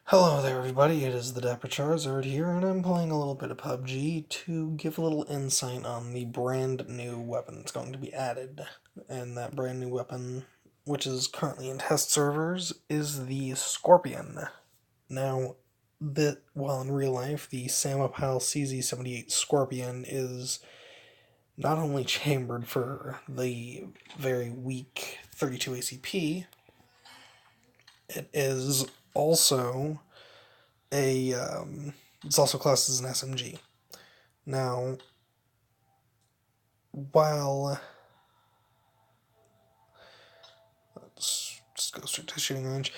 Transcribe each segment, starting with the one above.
Hello there everybody, it is the Dapper Charizard here, and I'm playing a little bit of PUBG to give a little insight on the brand new weapon that's going to be added. And that brand new weapon, which is currently in test servers, is the Skorpion. Now, while in real life, the Samopal CZ78 Skorpion is not only chambered for the very weak 32 ACP, it is also it's also classed as an SMG. Now, while let's just go straight to shooting range.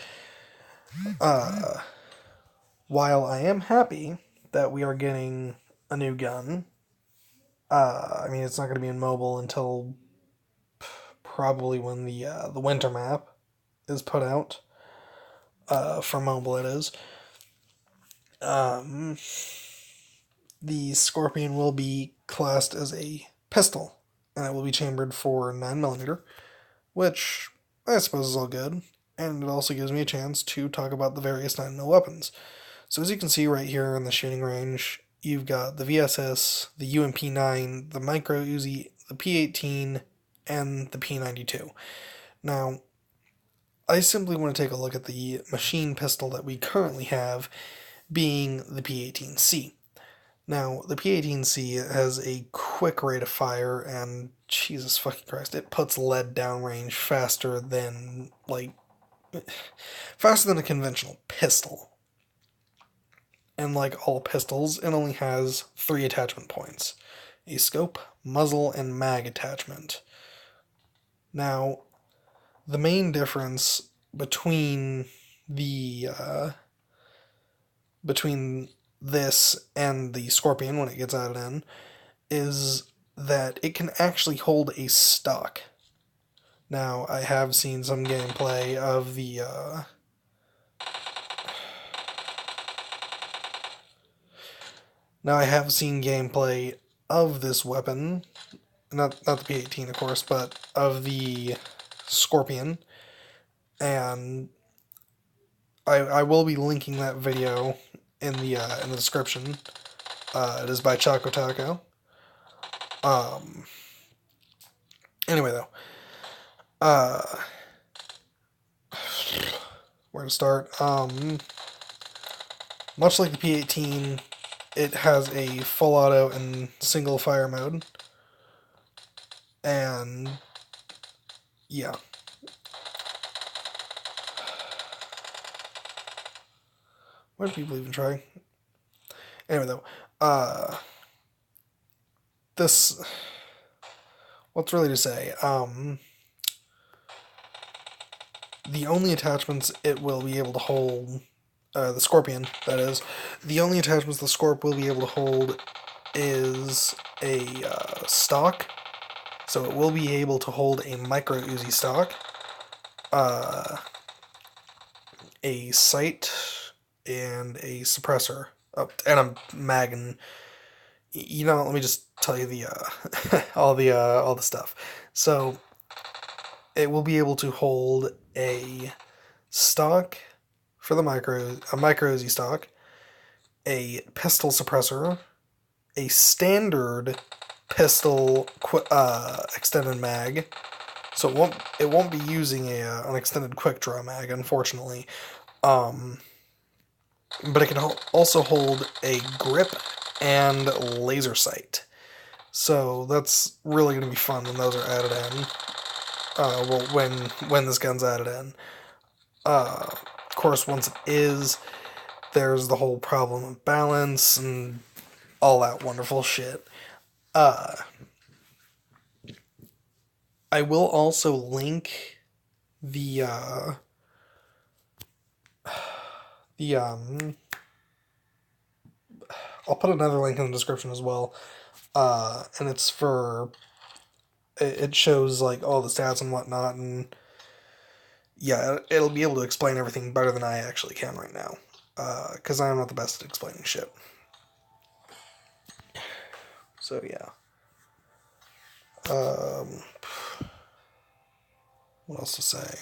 While I am happy that we are getting a new gun, I mean it's not going to be in mobile until probably when the winter map is put out. For mobile, it is. The Skorpion will be classed as a pistol, and it will be chambered for 9mm, which I suppose is all good, and it also gives me a chance to talk about the various 9mm weapons. So as you can see right here in the shooting range, you've got the VSS, the UMP9, the Micro Uzi, the P18, and the P92. Now, I simply want to take a look at the machine pistol that we currently have, being the P18C. Now, the P18C has a quick rate of fire, and Jesus fucking Christ, it puts lead downrange faster than a conventional pistol. And like all pistols, it only has 3 attachment points: a scope, muzzle, and mag attachment. Now, the main difference between this and the Skorpion when it gets added in is that it can actually hold a stock. Now, I have seen some gameplay of the this weapon, not the P18 of course, but of the Skorpion, and I will be linking that video in the description. It is by Choco Taco. Anyway though, where to start? Much like the P18, it has a full auto and single fire mode, and yeah. Why do people even try? Anyway though, what's really to say? The only attachments it will be able to hold, the Skorpion, that is, the only attachments the Skorp will be able to hold is a stock. So it will be able to hold a Micro Uzi stock, a sight, and a suppressor, and a mag, and let me just tell you the all the stuff. So it will be able to hold a stock for a Micro Uzi stock, a pistol suppressor, a standard pistol extended mag. So it won't be using an extended quick draw mag, unfortunately. But it can also hold a grip and laser sight. So that's really going to be fun when those are added in. When this gun's added in. Of course, once it is, there's the whole problem of balance and all that wonderful shit. I will also link the I'll put another link in the description as well, and it's it shows like all the stats and whatnot, and yeah, it'll be able to explain everything better than I actually can right now, because I'm not the best at explaining shit. So yeah. What else to say?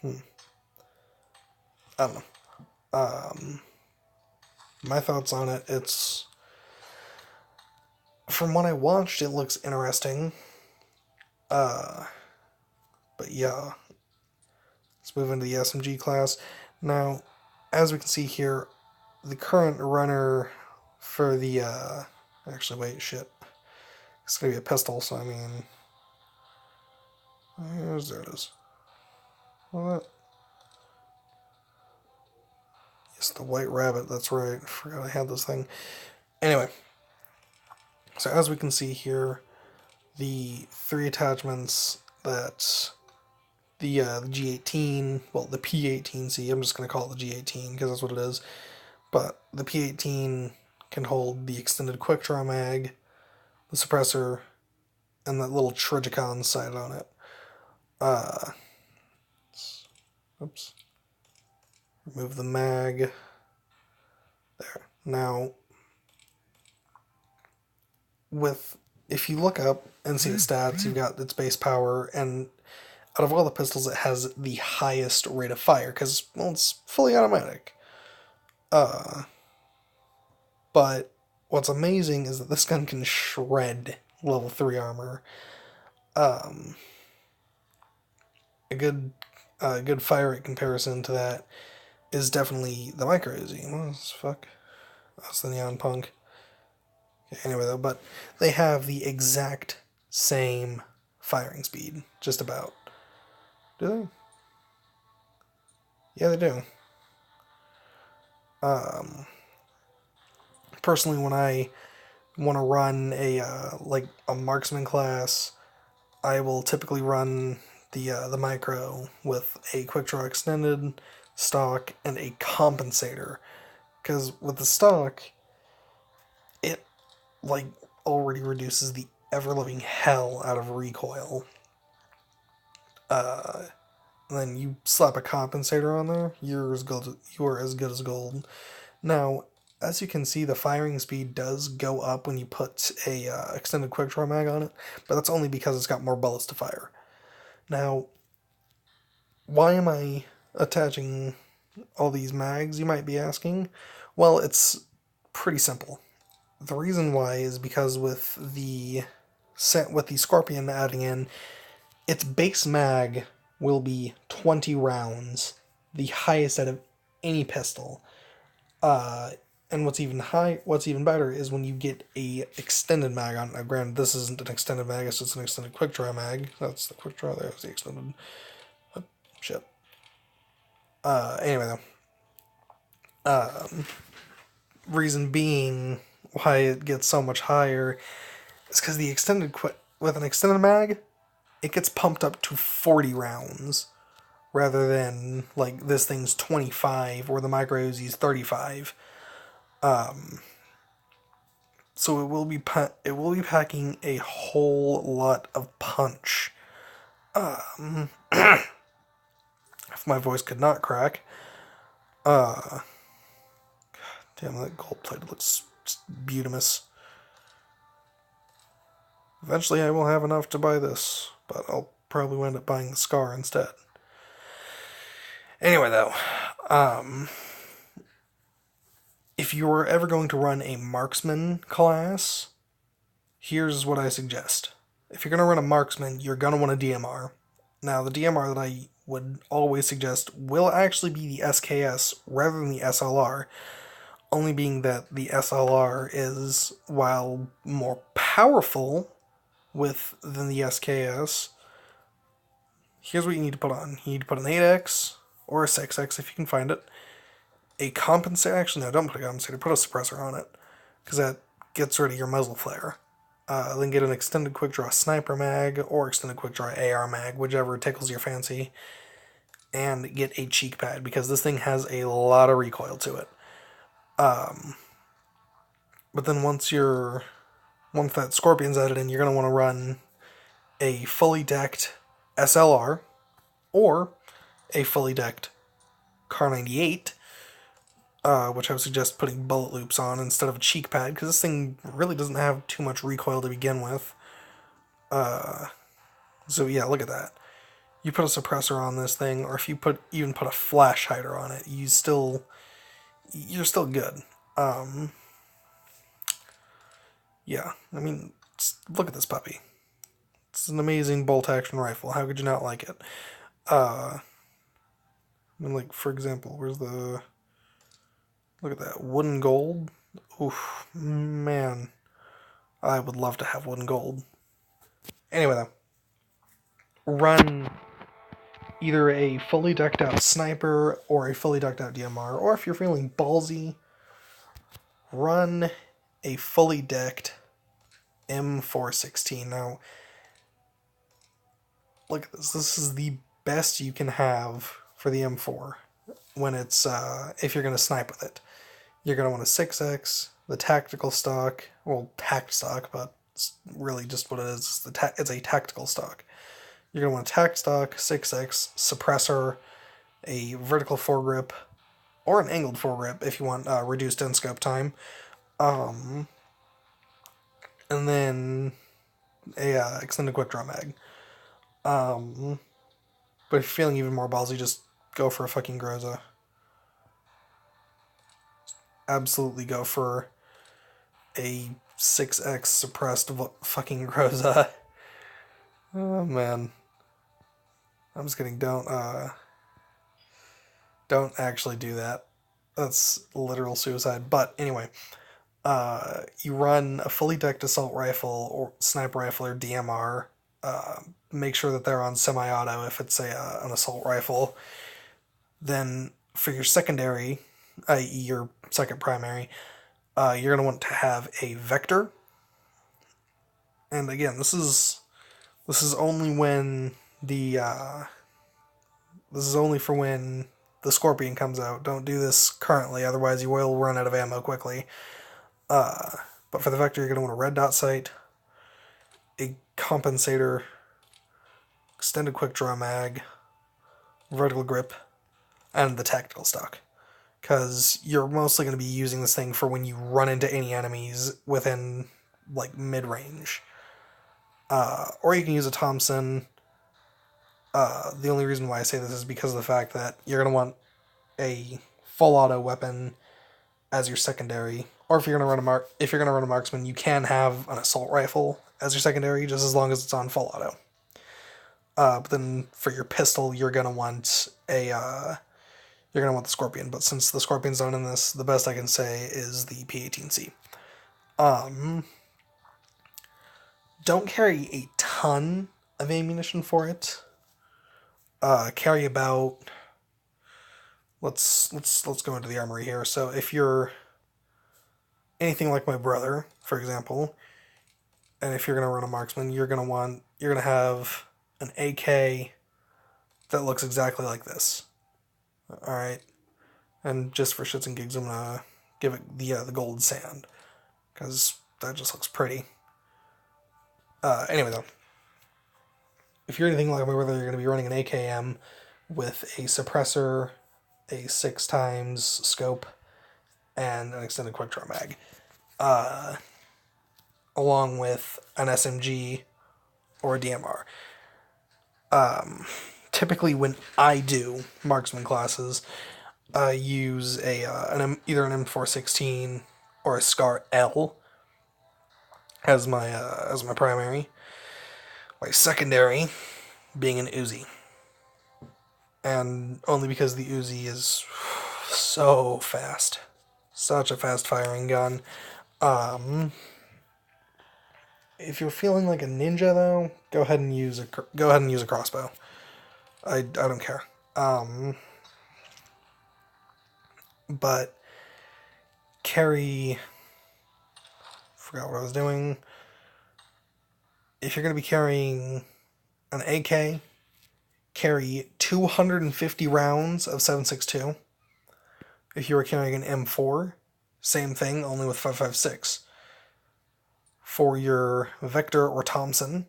I don't know. My thoughts on it, from what I watched, it looks interesting. But yeah, let's move into the SMG class. Now, as we can see here, the current runner for the, actually, wait, shit. It's gonna be a pistol, so I mean, there it is. What? Yes, the White Rabbit, that's right. I forgot I had this thing. Anyway, so as we can see here, the three attachments that the G18, well, the P18C, I'm just going to call it the G18 because that's what it is, but the P18 can hold the extended quick draw mag, the suppressor, and that little Trigicon sight on it. Oops. Remove the mag. There. Now, if you look up and see the stats, you've got its base power, and out of all the pistols, it has the highest rate of fire, because, well, it's fully automatic. But what's amazing is that this gun can shred level 3 armor. A good fire rate comparison to that is definitely the Micro Uzi. What the fuck? That's the Neon Punk. Okay, anyway, though, but they have the exact same firing speed, just about. Do they? Yeah, they do. Personally, when I want to run a Marksman class, I will typically run the Micro with a quick draw extended, stock, and a compensator. Because with the stock, it already reduces the ever-living hell out of recoil. Then you slap a compensator on there, you are as good as gold. Now, as you can see, the firing speed does go up when you put a extended quick draw mag on it, but that's only because it's got more bullets to fire. Now, why am I attaching all these mags, you might be asking? Well, it's pretty simple. The reason why is because with the Skorpion adding in, its base mag will be 20 rounds, the highest out of any pistol. And what's even better is when you get a extended mag on it. Now, granted, this isn't an extended mag; it's just an extended quick draw mag. That's the quick draw. There's the extended. Oh, shit. Anyway, though, reason being why it gets so much higher is because with an extended mag, it gets pumped up to 40 rounds rather than this thing's 25 or the Micro Uzi's 35. So it will be packing a whole lot of punch. If my voice could not crack. God damn, that gold plate looks beautimous. Eventually I will have enough to buy this, but I'll probably end up buying the Scar instead. Anyway, though, if you are ever going to run a Marksman class, here's what I suggest. If you're going to run a Marksman, you're going to want a DMR. Now, the DMR that I would always suggest will actually be the SKS rather than the SLR, only being that the SLR is, while more powerful than the SKS, here's what you need to put on. You need to put an 8X or a 6X if you can find it. A compensator, actually no, don't put a compensator, put a suppressor on it, because that gets rid of your muzzle flare. Then get an extended quick draw sniper mag, or extended quick draw AR mag, whichever tickles your fancy, and get a cheek pad, because this thing has a lot of recoil to it. But then once that Skorpion's added in, you're going to want to run a fully decked SLR, or a fully decked Kar 98, which I would suggest putting bullet loops on instead of a cheek pad, because this thing really doesn't have too much recoil to begin with. So yeah, look at that. you put a suppressor on this thing, or if you even put a flash hider on it, you're still good. Yeah, I mean, look at this puppy. It's an amazing bolt action rifle. How could you not like it? I mean, like, for example, where's the... Look at that. Wooden gold? Oof, man. I would love to have wooden gold. Anyway, though. Run either a fully decked out sniper or a fully decked out DMR, or if you're feeling ballsy, run a fully decked M416. Now, look at this. This is the best you can have for the M4 when it's, if you're going to snipe with it. You're going to want a 6X, the tactical stock, well, tact stock, but it's really just what it is. It's a tactical stock. You're going to want a tact stock, 6X, suppressor, a vertical foregrip, or an angled foregrip if you want reduced in-scope time. And then a extended quick draw mag. But if you're feeling even more ballsy, just go for a fucking Groza. Absolutely go for a 6X suppressed fucking Groza. Oh man. I'm just kidding. Don't actually do that. That's literal suicide. But anyway, you run a fully decked assault rifle or sniper rifle or DMR. Make sure that they're on semi-auto if it's an assault rifle. Then for your secondary, i.e. your second primary, you're going to want to have a vector. And again, this is only when this is only for when the Skorpion comes out. Don't do this currently, otherwise you will run out of ammo quickly. But for the vector, you're going to want a red dot sight, a compensator, extended quick draw mag, vertical grip, and the tactical stock. Because you're mostly going to be using this thing for when you run into any enemies within, like, mid-range. Or you can use a Thompson. The only reason why I say this is because of the fact that you're going to want a full auto weapon as your secondary. Or if you're going to run a Marksman, you can have an assault rifle as your secondary, just as long as it's on full auto. But then for your pistol, you're going to want the Skorpion. But since the Skorpion's not in this, the best I can say is the P18C. Don't carry a ton of ammunition for it. Carry about... Let's go into the armory here. So if you're anything like my brother, for example, and if you're going to run a Marksman, you're going to have an AK that looks exactly like this. Alright? And just for shits and gigs, I'm going to give it the gold sand, because that just looks pretty. Anyway, though. If you're anything like my brother, you're going to be running an AKM with a suppressor, a 6x scope, and an extended quick draw mag. Along with an SMG or a DMR. Typically when I do Marksman classes, I use either an M416 or a Scar L as my primary. My secondary being an Uzi. And only because the Uzi is so fast. Such a fast firing gun. If you're feeling like a ninja though, go ahead and use a crossbow. I don't care. But carry... Forgot what I was doing. If you're going to be carrying an AK, carry 250 rounds of 7.62. If you were carrying an M4, same thing, only with 5.56. For your Vector or Thompson,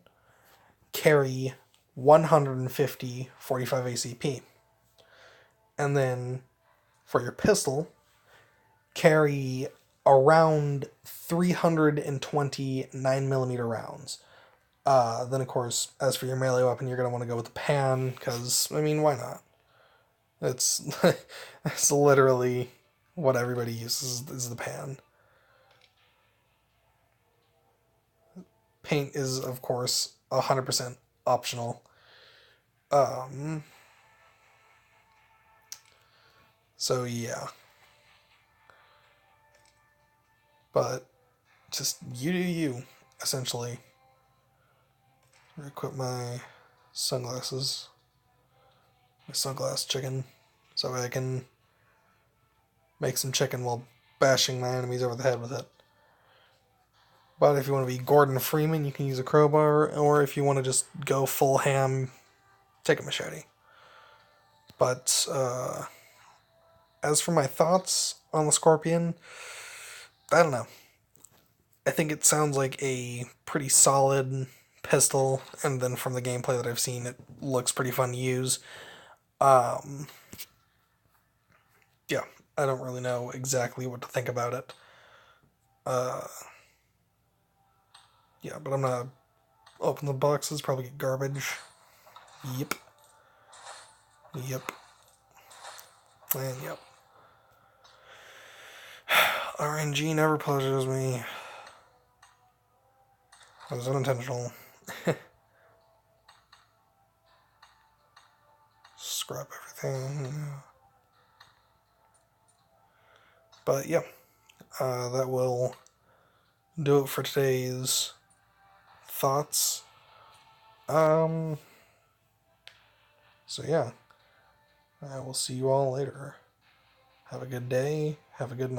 carry 150 45 ACP. And then for your pistol, carry around 320 9mm rounds. Then, of course, as for your melee weapon, you're going to want to go with the pan, because, I mean, why not? It's, it's literally what everybody uses is the pan. Paint is, of course, 100% optional. So, yeah. But just you do you, essentially. Equip my sunglasses. My sunglass chicken. So I can make some chicken while bashing my enemies over the head with it. But if you want to be Gordon Freeman, you can use a crowbar, or if you want to just go full ham, take a machete. But as for my thoughts on the Skorpion, I don't know. I think it sounds like a pretty solid pistol, and then from the gameplay that I've seen, it looks pretty fun to use. Yeah, I don't really know exactly what to think about it. Yeah, but I'm gonna open the boxes, probably get garbage. Yep. Yep. And yep. RNG never pleasures me. That was unintentional. Scrap everything. But yeah, that will do it for today's thoughts. So yeah, I will see you all later. Have a good day. Have a good night.